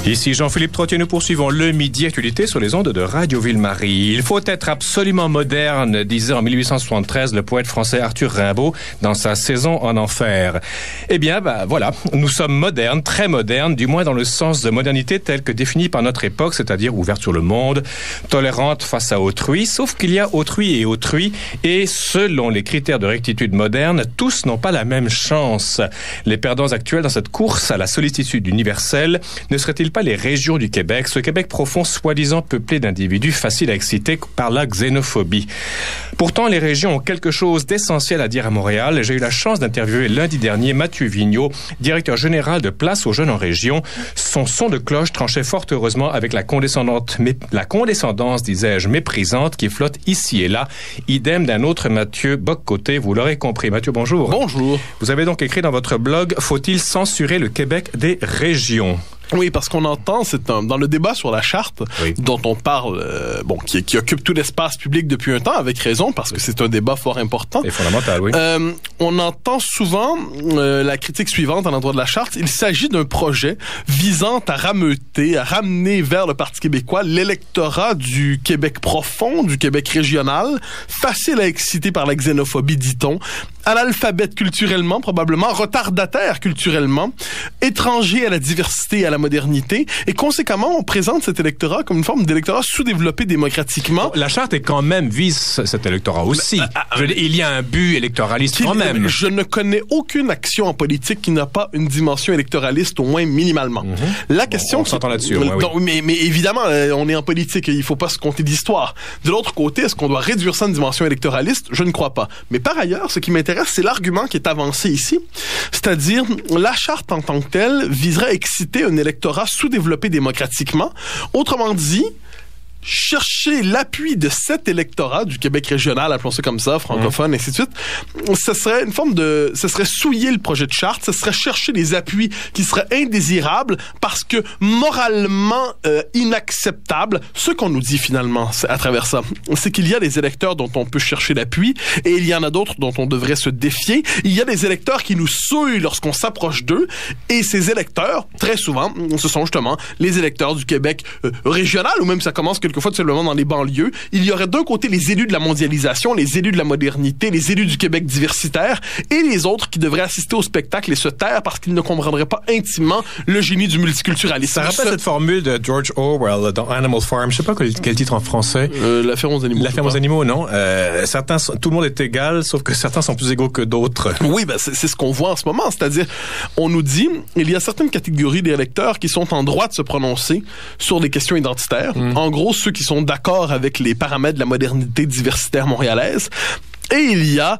Ici Jean-Philippe Trottier, nous poursuivons le Midi Actualité sur les ondes de Radio Ville-Marie. Il faut être absolument moderne, disait en 1873 le poète français Arthur Rimbaud dans sa Saison en enfer. Eh bien, voilà, nous sommes modernes, très modernes, du moins dans le sens de modernité tel que défini par notre époque, c'est-à-dire ouverte sur le monde, tolérante face à autrui, sauf qu'il y a autrui, et selon les critères de rectitude moderne, tous n'ont pas la même chance. Les perdants actuels dans cette course à la sollicitude universelle ne seraient-ils pas les régions du Québec, ce Québec profond soi-disant peuplé d'individus faciles à exciter par la xénophobie. Pourtant, les régions ont quelque chose d'essentiel à dire à Montréal. J'ai eu la chance d'interviewer lundi dernier Mathieu Vigneault, directeur général de Place aux Jeunes en Région. Son son de cloche tranchait fort heureusement avec la condescendance, disais-je, méprisante qui flotte ici et là. Idem d'un autre Mathieu Bock-Côté, vous l'aurez compris. Mathieu, bonjour. Bonjour. Vous avez donc écrit dans votre blog « Faut-il censurer le Québec des régions ?» Oui, parce qu'on entend, dans le débat sur la charte, dont on parle, qui occupe tout l'espace public depuis un temps, avec raison, parce que c'est un débat fort important. C'est fondamental, oui. On entend souvent la critique suivante à l'endroit de la charte. Il s'agit d'un projet visant à rameuter, à ramener vers le Parti québécois l'électorat du Québec profond, du Québec régional, facile à exciter par la xénophobie, dit-on, analphabète culturellement, probablement, retardataire culturellement, étranger à la diversité et à la modernité, et conséquemment, on présente cet électorat comme une forme d'électorat sous-développé démocratiquement. La charte est quand même vise cet électorat aussi. Il y a un but électoraliste quand même. Je ne connais aucune action en politique qui n'a pas une dimension électoraliste, au moins minimalement. La question... On s'entend là-dessus. Mais évidemment, on est en politique et il ne faut pas se compter d'histoire. De l'autre côté, est-ce qu'on doit réduire ça à une dimension électoraliste? Je ne crois pas. Mais par ailleurs, ce qui m'intéresse, c'est l'argument qui est avancé ici, c'est-à-dire la charte en tant que telle viserait à exciter un électorat sous-développé démocratiquement. Autrement dit, chercher l'appui de cet électorat du Québec régional, appelons ça comme ça, francophone, ainsi de suite, ce serait une forme de... Ce serait souiller le projet de charte, ce serait chercher des appuis qui seraient indésirables parce que moralement inacceptables. Ce qu'on nous dit finalement à travers ça, c'est qu'il y a des électeurs dont on peut chercher l'appui et il y en a d'autres dont on devrait se défier. Il y a des électeurs qui nous souillent lorsqu'on s'approche d'eux et ces électeurs, très souvent, ce sont justement les électeurs du Québec régional ou même ça commence quelquefois tout simplement dans les banlieues. Il y aurait d'un côté les élus de la mondialisation, les élus de la modernité, les élus du Québec diversitaire et les autres qui devraient assister au spectacle et se taire parce qu'ils ne comprendraient pas intimement le génie du multiculturalisme. Ça rappelle cette formule de George Orwell dans Animal Farm. Je sais pas quel titre en français. La ferme aux animaux. La ferme aux animaux, non. Tout le monde est égal, sauf que certains sont plus égaux que d'autres. Oui, c'est ce qu'on voit en ce moment. C'est-à-dire, on nous dit, il y a certaines catégories d'électeurs qui sont en droit de se prononcer sur des questions identitaires. En gros, ceux qui sont d'accord avec les paramètres de la modernité diversitaire montréalaise. Et il y a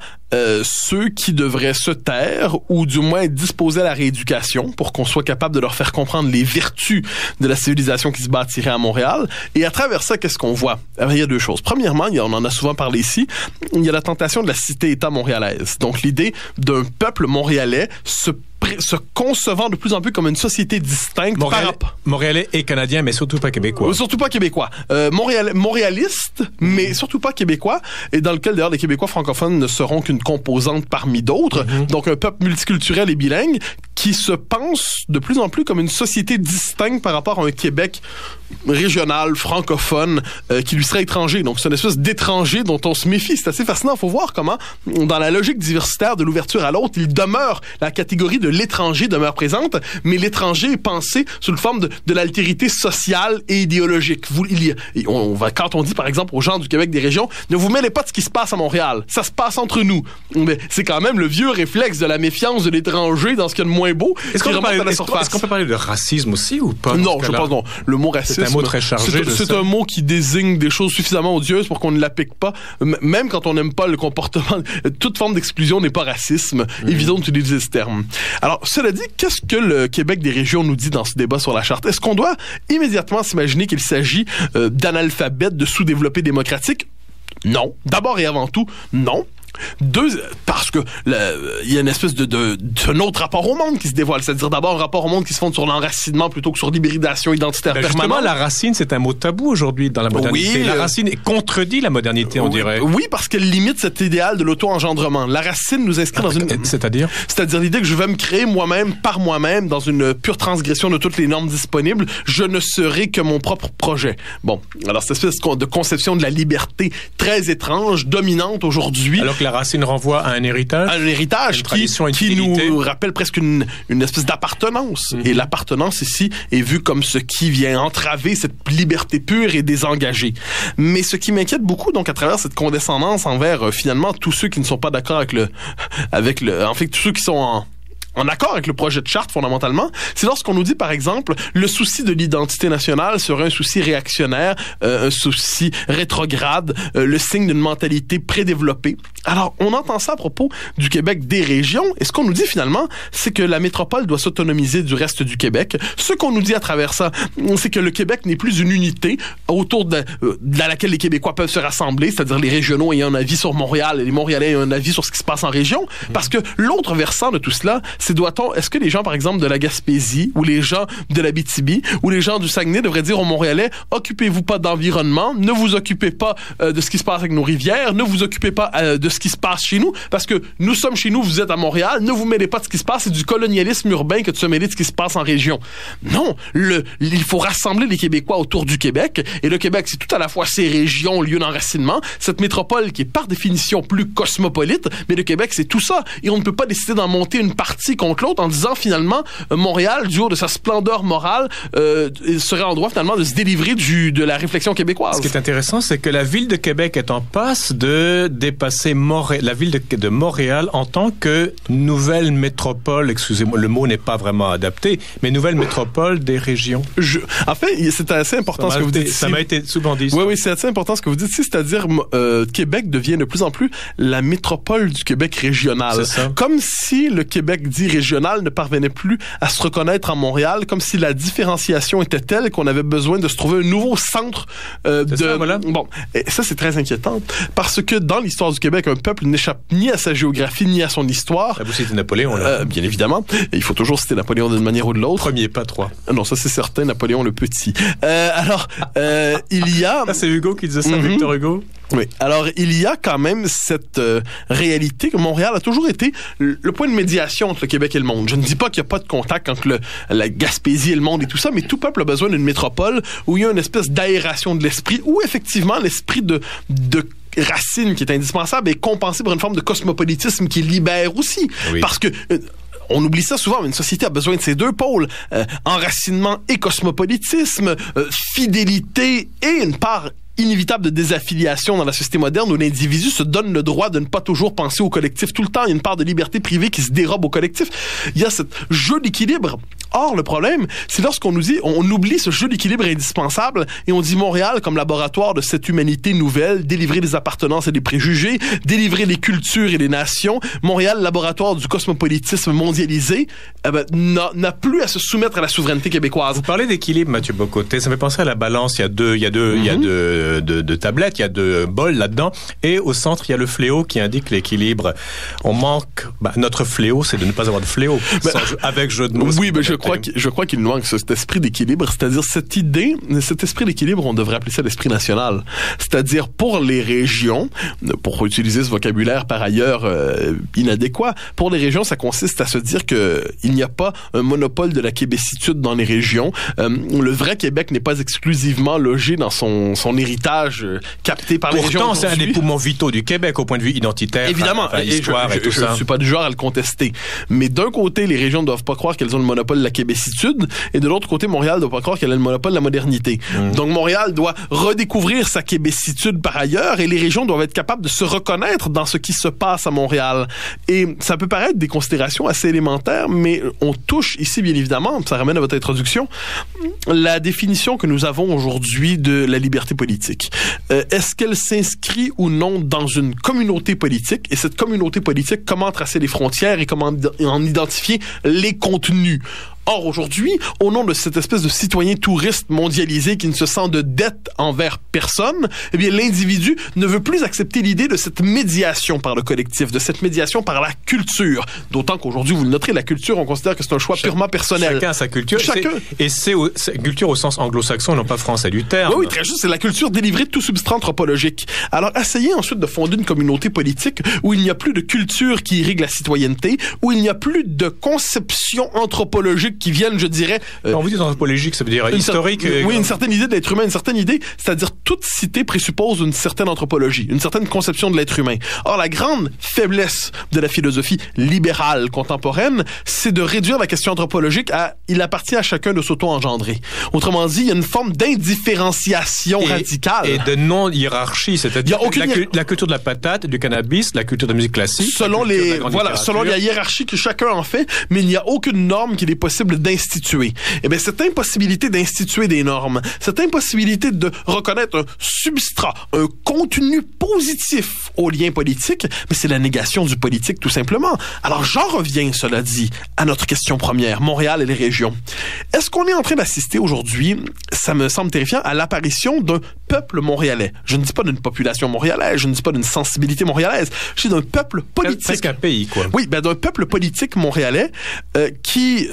ceux qui devraient se taire ou du moins être disposés à la rééducation pour qu'on soit capable de leur faire comprendre les vertus de la civilisation qui se bâtirait à Montréal. Et à travers ça, qu'est-ce qu'on voit? Il y a deux choses. Premièrement, on en a souvent parlé ici, il y a la tentation de la cité-État montréalaise. Donc l'idée d'un peuple montréalais se concevant de plus en plus comme une société distincte. Montréalais et Canadien, mais surtout pas québécois. Surtout pas québécois. Montréaliste, mais surtout pas québécois, et dans lequel d'ailleurs les Québécois francophones ne seront qu'une composante parmi d'autres. Donc un peuple multiculturel et bilingue qui se pense de plus en plus comme une société distincte par rapport à un Québec régional, francophone, qui lui serait étranger. Donc c'est une espèce d'étranger dont on se méfie. C'est assez fascinant. Il faut voir comment, dans la logique diversitaire de l'ouverture à l'autre, la catégorie de l'étranger demeure présente, mais l'étranger est pensé sous la forme de l'altérité sociale et idéologique. Quand on dit, par exemple, aux gens du Québec des régions, ne vous mêlez pas de ce qui se passe à Montréal. Ça se passe entre nous. Mais c'est quand même le vieux réflexe de la méfiance de l'étranger dans ce qu'il y a de moins beau. Est-ce qu'on peut parler de racisme aussi ou pas? Non, je pense non. Le mot racisme, c'est un mot très chargé. C'est un mot qui désigne des choses suffisamment odieuses pour qu'on ne l'applique pas. Même quand on n'aime pas le comportement, toute forme d'exclusion n'est pas racisme. Évitons d'utiliser ce terme. Alors, cela dit, qu'est-ce que le Québec des régions nous dit dans ce débat sur la charte? Est-ce qu'on doit immédiatement s'imaginer qu'il s'agit d'analphabètes, de sous-développés démocratiques? Non. D'abord et avant tout, non. Parce que il y a une espèce d'un autre rapport au monde qui se dévoile. C'est-à-dire d'abord un rapport au monde qui se fonde sur l'enracinement plutôt que sur l'hybridation identitaire permanente. Justement, la racine, c'est un mot tabou aujourd'hui dans la modernité. Oui, la racine contredit la modernité, on dirait. Oui, parce qu'elle limite cet idéal de l'auto-engendrement. La racine nous inscrit dans une... C'est-à-dire? C'est-à-dire l'idée que je vais me créer moi-même, par moi-même, dans une pure transgression de toutes les normes disponibles. Je ne serai que mon propre projet. Bon, alors cette espèce de conception de la liberté très étrange, dominante aujourd'hui. Alors que la racine renvoie à un héritage. À un héritage qui nous rappelle presque une espèce d'appartenance. Mm-hmm. Et l'appartenance ici est vue comme ce qui vient entraver cette liberté pure et désengagée. Mais ce qui m'inquiète beaucoup, donc, à travers cette condescendance envers, finalement, tous ceux qui ne sont pas d'accord en fait, tous ceux qui sont en accord avec le projet de charte, fondamentalement, c'est lorsqu'on nous dit, par exemple, le souci de l'identité nationale serait un souci réactionnaire, un souci rétrograde, le signe d'une mentalité prédéveloppée. Alors, on entend ça à propos du Québec des régions, et ce qu'on nous dit finalement, c'est que la métropole doit s'autonomiser du reste du Québec. Ce qu'on nous dit à travers ça, c'est que le Québec n'est plus une unité autour de laquelle les Québécois peuvent se rassembler, c'est-à-dire les régionaux ayant un avis sur Montréal et les Montréalais ayant un avis sur ce qui se passe en région, parce que l'autre versant de tout cela, est-ce que les gens, par exemple, de la Gaspésie, ou les gens de l'Abitibi, ou les gens du Saguenay devraient dire aux Montréalais, occupez-vous pas d'environnement, ne vous occupez pas de ce qui se passe avec nos rivières, ne vous occupez pas de ce qui se passe chez nous, parce que nous sommes chez nous, vous êtes à Montréal, ne vous mêlez pas de ce qui se passe, c'est du colonialisme urbain que de se mêler de ce qui se passe en région. Non, il faut rassembler les Québécois autour du Québec, et le Québec, c'est tout à la fois ces régions, lieux d'enracinement, cette métropole qui est par définition plus cosmopolite, mais le Québec, c'est tout ça, et on ne peut pas décider d'en monter une partie contre l'autre en disant finalement Montréal, du haut de sa splendeur morale, serait en droit finalement de se délivrer de la réflexion québécoise. Ce qui est intéressant, c'est que la ville de Québec est en passe de dépasser la ville de Montréal en tant que nouvelle métropole, excusez-moi, le mot n'est pas vraiment adapté, mais nouvelle métropole des régions. En fait, c'est assez important ce que vous dites ici. Ça m'a été souvent dit. Oui, c'est assez important ce que vous dites ici, c'est-à-dire Québec devient de plus en plus la métropole du Québec régional. C'est ça. Comme si le Québec dit régional ne parvenait plus à se reconnaître en Montréal, comme si la différenciation était telle qu'on avait besoin de se trouver un nouveau centre ça, voilà. Bon, et ça c'est très inquiétant, parce que dans l'histoire du Québec, un peuple n'échappe ni à sa géographie, ni à son histoire. Vous citez Napoléon, là. Bien évidemment. Et il faut toujours citer Napoléon d'une manière ou de l'autre. Premier, pas trois. Non, ça c'est certain, Napoléon le Petit. Il y a... Ça, c'est Hugo qui disait ça, Victor Hugo. Oui. Alors, il y a quand même cette réalité que Montréal a toujours été le point de médiation entre le Québec et le monde. Je ne dis pas qu'il n'y a pas de contact entre la Gaspésie et le monde et tout ça, mais tout peuple a besoin d'une métropole où il y a une espèce d'aération de l'esprit, où effectivement l'esprit de racine qui est indispensable est compensé par une forme de cosmopolitisme qui libère aussi. Oui. Parce que... on oublie ça souvent, mais une société a besoin de ces deux pôles, enracinement et cosmopolitisme, fidélité et une part inévitable de désaffiliation dans la société moderne où l'individu se donne le droit de ne pas toujours penser au collectif tout le temps. Il y a une part de liberté privée qui se dérobe au collectif. Il y a ce jeu d'équilibre. Or, le problème, c'est lorsqu'on nous dit, on oublie ce jeu d'équilibre indispensable et on dit Montréal comme laboratoire de cette humanité nouvelle, délivrer les appartenances et les préjugés, délivrer les cultures et les nations. Montréal, laboratoire du cosmopolitisme mondialisé, n'a plus à se soumettre à la souveraineté québécoise. Vous parlez d'équilibre, Mathieu Bocoté. Ça me fait penser à la balance. Il y a deux tablettes, il y a deux bols là-dedans, et au centre, il y a le fléau qui indique l'équilibre. On manque... notre fléau, c'est de ne pas avoir de fléau. Avec jeu de mots. Oui, mais je crois qu'il nous manque cet esprit d'équilibre, c'est-à-dire cet esprit d'équilibre, on devrait appeler ça l'esprit national. C'est-à-dire pour les régions, pour utiliser ce vocabulaire par ailleurs inadéquat, pour les régions, ça consiste à se dire que il n'y a pas un monopole de la québécitude dans les régions. Le vrai Québec n'est pas exclusivement logé dans son héritage capté par les régions. Pourtant, c'est un des poumons vitaux du Québec au point de vue identitaire. Évidemment, histoire et tout ça. Je ne suis pas du genre à le contester. Mais d'un côté, les régions ne doivent pas croire qu'elles ont le monopole de la québécitude, et de l'autre côté, Montréal ne doit pas croire qu'elle a le monopole de la modernité. Donc Montréal doit redécouvrir sa québécitude par ailleurs, et les régions doivent être capables de se reconnaître dans ce qui se passe à Montréal. Et ça peut paraître des considérations assez élémentaires, mais on touche ici, bien évidemment, ça ramène à votre introduction, la définition que nous avons aujourd'hui de la liberté politique. Est-ce qu'elle s'inscrit ou non dans une communauté politique? Et cette communauté politique, comment tracer les frontières et comment en identifier les contenus? Or, aujourd'hui, au nom de cette espèce de citoyen touriste mondialisé qui ne se sent de dette envers personne, eh bien, l'individu ne veut plus accepter l'idée de cette médiation par le collectif, de cette médiation par la culture. D'autant qu'aujourd'hui, vous le noterez, la culture, on considère que c'est un choix purement personnel. Chacun a sa culture. Chacun. Et c'est culture au sens anglo-saxon, non pas français du terme. Oui, très juste. C'est la culture délivrée de tout substrat anthropologique. Alors, essayez ensuite de fonder une communauté politique où il n'y a plus de culture qui irrigue la citoyenneté, où il n'y a plus de conception anthropologique qui viennent, je dirais... Quand vous dites anthropologique, ça veut dire historique? Oui, une certaine idée de l'être humain, une certaine idée, c'est-à-dire toute cité présuppose une certaine anthropologie, une certaine conception de l'être humain. Or, la grande faiblesse de la philosophie libérale contemporaine, c'est de réduire la question anthropologique à « il appartient à chacun de s'auto-engendrer ». Autrement dit, il y a une forme d'indifférenciation radicale. Et de non-hiérarchie, c'est-à-dire la culture de la patate, du cannabis, la culture de la musique classique. Selon la hiérarchie que chacun en fait, mais il n'y a aucune norme qu'il est possible d'instituer. Eh bien, cette impossibilité d'instituer des normes, cette impossibilité de reconnaître un substrat, un contenu positif au lien politique, mais c'est la négation du politique, tout simplement. Alors, j'en reviens, cela dit, à notre question première, Montréal et les régions. Est-ce qu'on est en train d'assister aujourd'hui, ça me semble terrifiant, à l'apparition d'un peuple montréalais? Je ne dis pas d'une population montréalaise, je ne dis pas d'une sensibilité montréalaise, je dis d'un peuple politique. Presque un pays, quoi. Oui, ben d'un peuple politique montréalais qui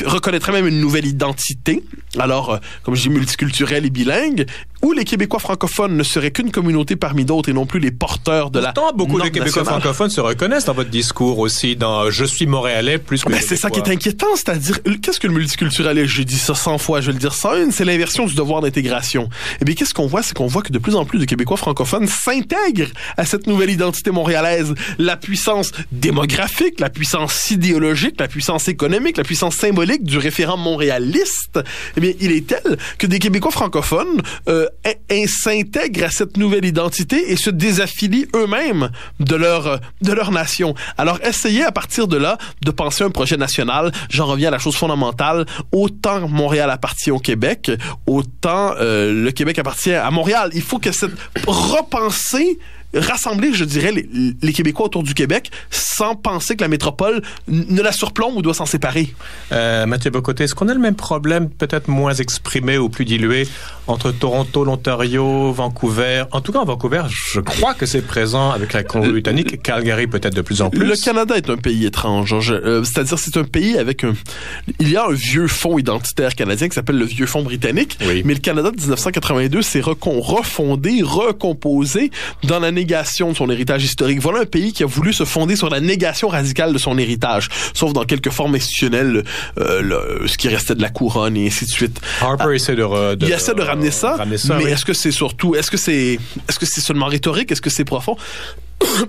reconnaîtrait même une nouvelle identité. Alors, comme je dis, multiculturel et bilingue, où les Québécois francophones ne seraient qu'une communauté parmi d'autres et non plus les porteurs de la Pourtant, beaucoup de Québécois francophones se reconnaissent dans votre discours aussi, dans « je suis montréalais » plus que Québécois. C'est ça qui est inquiétant, c'est-à-dire, qu'est-ce que le multiculturalisme? J'ai dit ça 100 fois, je vais le dire 101, c'est l'inversion du devoir d'intégration. Eh bien, qu'est-ce qu'on voit? C'est qu'on voit que de plus en plus de Québécois francophones s'intègrent à cette nouvelle identité montréalaise. La puissance démographique, la puissance idéologique, la puissance économique, la puissance symbolique du référent montréaliste, eh bien, il est tel que des Québécois francophones s'intègrent à cette nouvelle identité et se désaffilient eux-mêmes de leur nation. Alors, essayez à partir de là de penser un projet national. J'en reviens à la chose fondamentale. Autant Montréal appartient au Québec, autant le Québec appartient à Montréal. Il faut que cette repensée rassembler, je dirais, les Québécois autour du Québec sans penser que la métropole ne la surplombe ou doit s'en séparer. Mathieu Bocoté, est-ce qu'on a le même problème, peut-être moins exprimé ou plus dilué, entre Toronto, l'Ontario, Vancouver? En tout cas, en Vancouver, je crois que c'est présent avec la Colombie-Britannique. Calgary, peut-être de plus en plus. Le Canada est un pays étrange. C'est-à-dire, c'est un pays avec il y a un vieux fonds identitaire canadien qui s'appelle le Vieux Fonds britannique. Oui. Mais le Canada de 1982 s'est refondé, recomposé dans la négation de son héritage historique. Voilà un pays qui a voulu se fonder sur la négation radicale de son héritage, sauf dans quelques formes institutionnelles, ce qui restait de la couronne et ainsi de suite. Harper essaie il essaie de ramener ça, mais oui. Est-ce que c'est seulement rhétorique? Est-ce que c'est profond?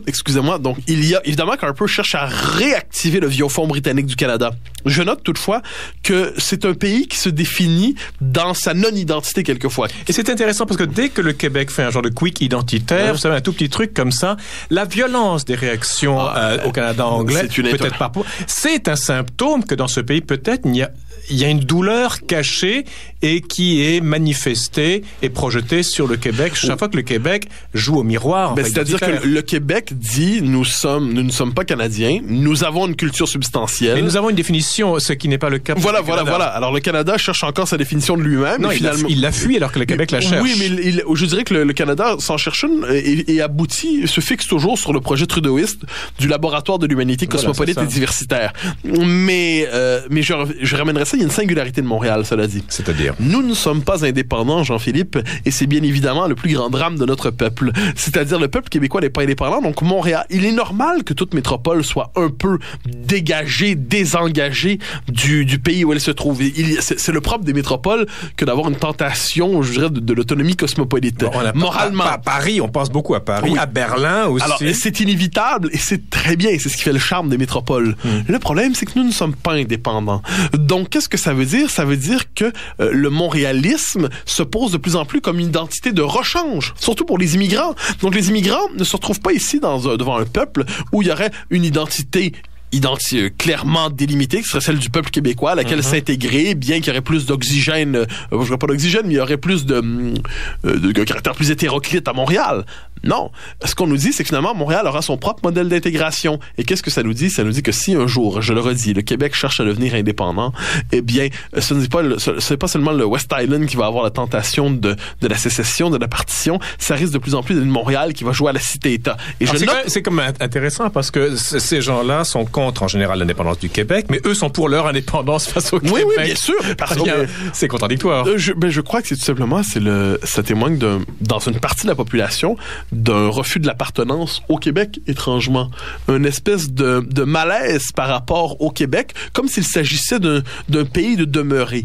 Excusez-moi. Donc, il y a évidemment qu'Harper cherche à réactiver le Vieux Fonds britannique du Canada. Je note toutefois que c'est un pays qui se définit dans sa non-identité quelquefois. Et c'est intéressant parce que dès que le Québec fait un genre de quick identitaire, vous savez, un tout petit truc comme ça, la violence des réactions au Canada anglais, peut-être pas. C'est un symptôme que dans ce pays, peut-être, il y a une douleur cachée et qui est manifestée et projetée sur le Québec chaque fois que le Québec joue au miroir. C'est-à-dire que le Québec dit nous ne sommes pas Canadiens, nous avons une culture substantielle. Et nous avons une définition, ce qui n'est pas le cas. Voilà. Alors le Canada cherche encore sa définition de lui-même. Non, et finalement, il la fuit alors que le Québec la cherche. Oui, mais je dirais que le Canada s'en cherche une et aboutit, se fixe toujours sur le projet trudeauiste du laboratoire de l'humanité cosmopolite et diversitaire. Mais je ramènerais ça, il y a une singularité de Montréal, cela dit. C'est-à-dire? Nous ne sommes pas indépendants, Jean-Philippe, et c'est bien évidemment le plus grand drame de notre peuple. C'est-à-dire le peuple québécois n'est pas indépendant, donc Montréal, il est normal que toute métropole soit un peu dégagée, désengagée du pays où elle se trouve. C'est le propre des métropoles que d'avoir une tentation, je dirais, de l'autonomie cosmopolite. Moralement. À Paris, on pense beaucoup à Paris, oui. À Berlin aussi. Alors, c'est inévitable et c'est très bien, c'est ce qui fait le charme des métropoles. Le problème, c'est que nous ne sommes pas indépendants. Donc, qu'est-ce que ça veut dire? Ça veut dire que le montréalisme se pose de plus en plus comme une identité de rechange, surtout pour les immigrants. Donc, les immigrants ne se retrouvent pas ici devant un peuple où il y aurait une identité clairement délimitée, qui serait celle du peuple québécois, à laquelle s'intégrer, bien qu'il y aurait plus d'oxygène, je dirais pas d'oxygène, mais il y aurait plus de caractère plus hétéroclite à Montréal. Non. Ce qu'on nous dit, c'est que finalement, Montréal aura son propre modèle d'intégration. Et qu'est-ce que ça nous dit? Ça nous dit que si un jour, je le redis, le Québec cherche à devenir indépendant, eh bien, ce n'est pas seulement le West Island qui va avoir la tentation de la sécession, de la partition, ça risque de plus en plus d'être Montréal qui va jouer à la cité-État. Et c'est comme intéressant parce que ces gens-là sont contre, en général, l'indépendance du Québec, mais eux sont pour leur indépendance face au Québec. Oui, bien sûr. Parce que c'est contradictoire. Je crois que c'est tout simplement, ça témoigne dans une partie de la population, d'un refus de l'appartenance au Québec, étrangement. Une espèce de malaise par rapport au Québec, comme s'il s'agissait d'un pays de demeurer.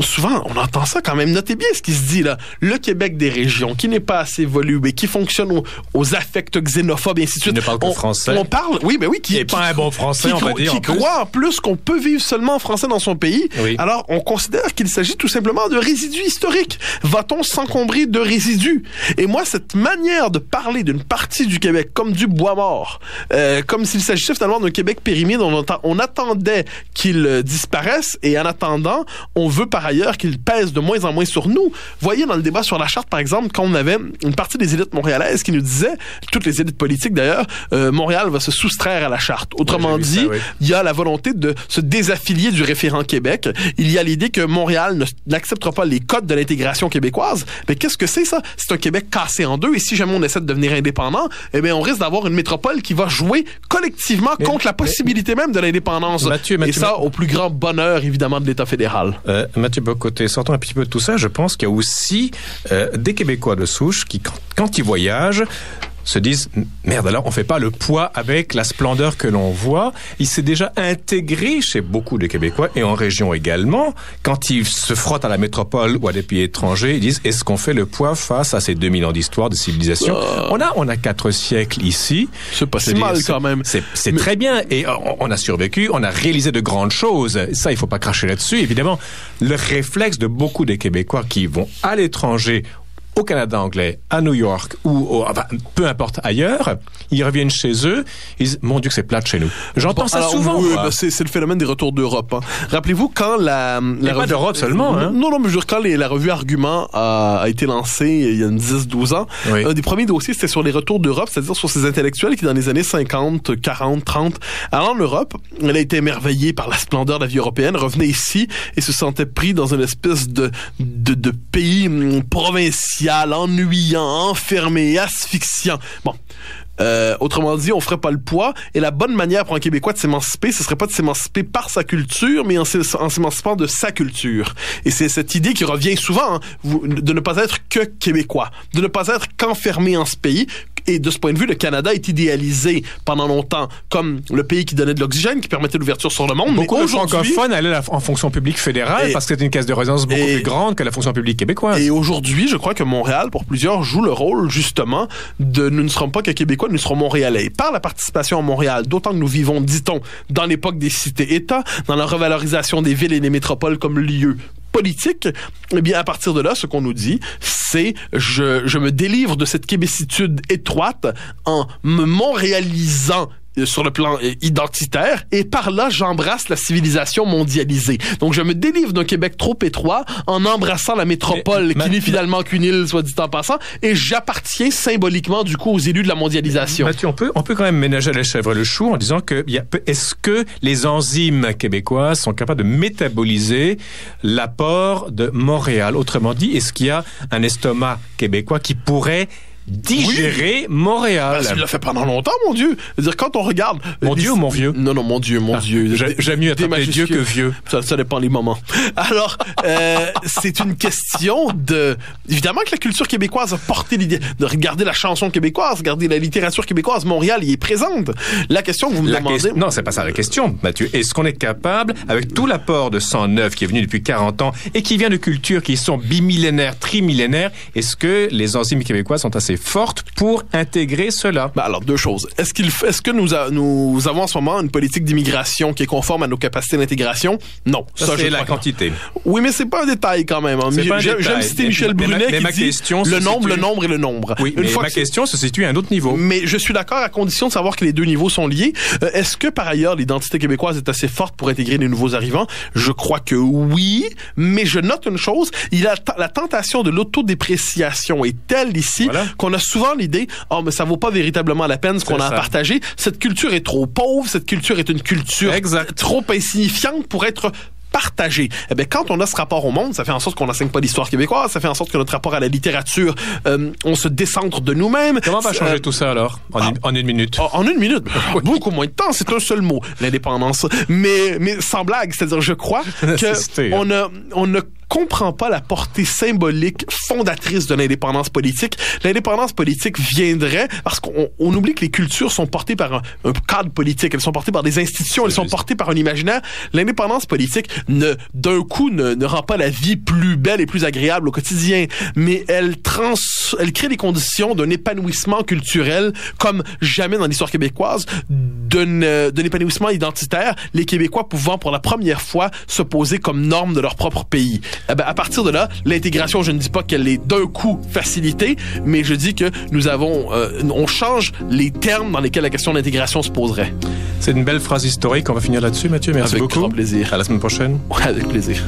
Souvent, on entend ça quand même. Notez bien ce qui se dit là. Le Québec des régions, qui n'est pas assez évolué, qui fonctionne aux affects xénophobes, et ainsi de suite. Qui ne parle que français. On parle, oui, mais oui. Qui n'est pas un bon français, on va dire. Qui croit en plus qu'on peut vivre seulement en français dans son pays. Oui. Alors, on considère qu'il s'agit tout simplement de résidus historiques. Va-t-on s'encombrer de résidus? Et moi, cette manière de parler d'une partie du Québec comme du bois mort, comme s'il s'agissait finalement d'un Québec périmé dont on attendait qu'il disparaisse, et en attendant, on veut par ailleurs qu'il pèse de moins en moins sur nous. Voyez dans le débat sur la charte, par exemple, quand on avait une partie des élites montréalaises qui nous disaient, toutes les élites politiques d'ailleurs, Montréal va se soustraire à la charte. Autrement dit, il y a la volonté de se désaffilier du référent Québec. Il y a l'idée que Montréal n'acceptera pas les codes de l'intégration québécoise. Mais qu'est-ce que c'est ça? C'est un Québec cassé en deux, et si jamais on essaie de devenir indépendant, eh bien, on risque d'avoir une métropole qui va jouer collectivement contre la possibilité même de l'indépendance. Mathieu, et ça, au plus grand bonheur, évidemment, de l'État fédéral. Mathieu Bocoté, sortons un petit peu de tout ça. Je pense qu'il y a aussi des Québécois de souche qui, quand ils voyagent, se disent « Merde, alors on fait pas le poids avec la splendeur que l'on voit ». Il s'est déjà intégré chez beaucoup de Québécois et en région également. Quand ils se frottent à la métropole ou à des pays étrangers, ils disent « Est-ce qu'on fait le poids face à ces 2000 ans d'histoire, de civilisation ?» On a 4 siècles ici. C'est pas si mal quand même. C'est très bien et on a survécu, on a réalisé de grandes choses. Ça, il faut pas cracher là-dessus. Évidemment, le réflexe de beaucoup des Québécois qui vont à l'étranger, au Canada anglais, à New York ou peu importe ailleurs, ils reviennent chez eux, ils disent « Mon Dieu que c'est plate chez nous ». J'entends ça souvent. Oui, c'est le phénomène des retours d'Europe. Hein. Rappelez-vous quand la revue... pas d'Europe seulement. Hein? Non, mais je veux dire, quand la revue Argument a été lancée il y a 10-12 ans, un des premiers dossiers, c'était sur les retours d'Europe, c'est-à-dire sur ces intellectuels qui, dans les années 50, 40, 30, allant en Europe, elle a été émerveillée par la splendeur de la vie européenne, revenait ici et se sentait pris dans une espèce de pays provincial, ennuyant, enfermé, asphyxiant. Bon. Autrement dit, on ferait pas le poids, et la bonne manière pour un Québécois de s'émanciper, ce serait pas de s'émanciper par sa culture, mais en s'émancipant de sa culture. Et c'est cette idée qui revient souvent, hein, de ne pas être que Québécois, de ne pas être qu'enfermé en ce pays. Et de ce point de vue, le Canada est idéalisé pendant longtemps comme le pays qui donnait de l'oxygène, qui permettait l'ouverture sur le monde. Beaucoup de francophones allaient en fonction publique fédérale parce que c'était une caisse de résonance beaucoup plus grande que la fonction publique québécoise. Et aujourd'hui, je crois que Montréal, pour plusieurs, joue le rôle justement de nous ne serons pas que Québécois, nous serons Montréalais. Par la participation à Montréal, d'autant que nous vivons, dit-on, dans l'époque des cités-États, dans la revalorisation des villes et des métropoles comme lieu politique, eh bien, à partir de là, ce qu'on nous dit, c'est je me délivre de cette québécitude étroite en me montréalisant sur le plan identitaire, et par là, j'embrasse la civilisation mondialisée. Donc, je me délivre d'un Québec trop étroit en embrassant la métropole qui n'est finalement qu'une île, soit dit en passant, et j'appartiens symboliquement, du coup, aux élus de la mondialisation. Mathieu, on peut quand même ménager la chèvre le chou en disant que est-ce que les enzymes québécoises sont capables de métaboliser l'apport de Montréal? Autrement dit, est-ce qu'il y a un estomac québécois qui pourrait digérer Montréal? Parce qu'il l'a fait pendant longtemps, mon Dieu. C'est-à-dire, quand on regarde... Mon Dieu ou mon vieux? Non, mon Dieu. J'aime mieux être appelé Dieu que vieux. Ça dépend les moments. Alors, c'est une question de... Évidemment que la culture québécoise a porté l'idée de regarder la chanson québécoise, regarder la littérature québécoise. Montréal y est présente. La question que vous me demandez... Non, c'est pas ça la question, Mathieu. Est-ce qu'on est capable, avec tout l'apport de sang neuf qui est venu depuis 40 ans et qui vient de cultures qui sont bimillénaires, trimillénaires, est-ce que les enzymes québécoises sont assez assez forte pour intégrer cela? Ben alors, deux choses. Est-ce que nous avons en ce moment une politique d'immigration qui est conforme à nos capacités d'intégration? Non. Ça c'est la quantité. Oui, mais c'est pas un détail quand même. Hein. J'aime citer Michel Brunet qui dit le nombre et le nombre. Oui, mais ma question se situe à un autre niveau. Mais je suis d'accord à condition de savoir que les deux niveaux sont liés. Est-ce que, par ailleurs, l'identité québécoise est assez forte pour intégrer les nouveaux arrivants? Je crois que oui, mais je note une chose. La tentation de l'autodépréciation est telle ici qu'on a souvent l'idée, mais ça vaut pas véritablement la peine ce qu'on a à partager. Cette culture est trop pauvre, cette culture est une culture trop insignifiante pour être partagé. Eh bien, quand on a ce rapport au monde, ça fait en sorte qu'on n'enseigne pas l'histoire québécoise, ça fait en sorte que notre rapport à la littérature, on se décentre de nous-mêmes. Comment va changer tout ça alors? En une minute? En une minute? Beaucoup moins de temps, c'est un seul mot, l'indépendance. Mais sans blague, c'est-à-dire, je crois on ne comprend pas la portée symbolique fondatrice de l'indépendance politique. L'indépendance politique viendrait parce qu'on oublie que les cultures sont portées par un cadre politique, elles sont portées par des institutions, elles sont portées par un imaginaire. L'indépendance politique d'un coup ne rend pas la vie plus belle et plus agréable au quotidien, mais elle crée les conditions d'un épanouissement culturel comme jamais dans l'histoire québécoise, d'un épanouissement identitaire, les Québécois pouvant pour la première fois se poser comme norme de leur propre pays. À partir de là, l'intégration, je ne dis pas qu'elle est d'un coup facilitée, mais je dis que on change les termes dans lesquels la question d'intégration se poserait. C'est une belle phrase historique. On va finir là-dessus, Mathieu. Merci beaucoup. Avec grand plaisir. À la semaine prochaine. Ouais, avec plaisir.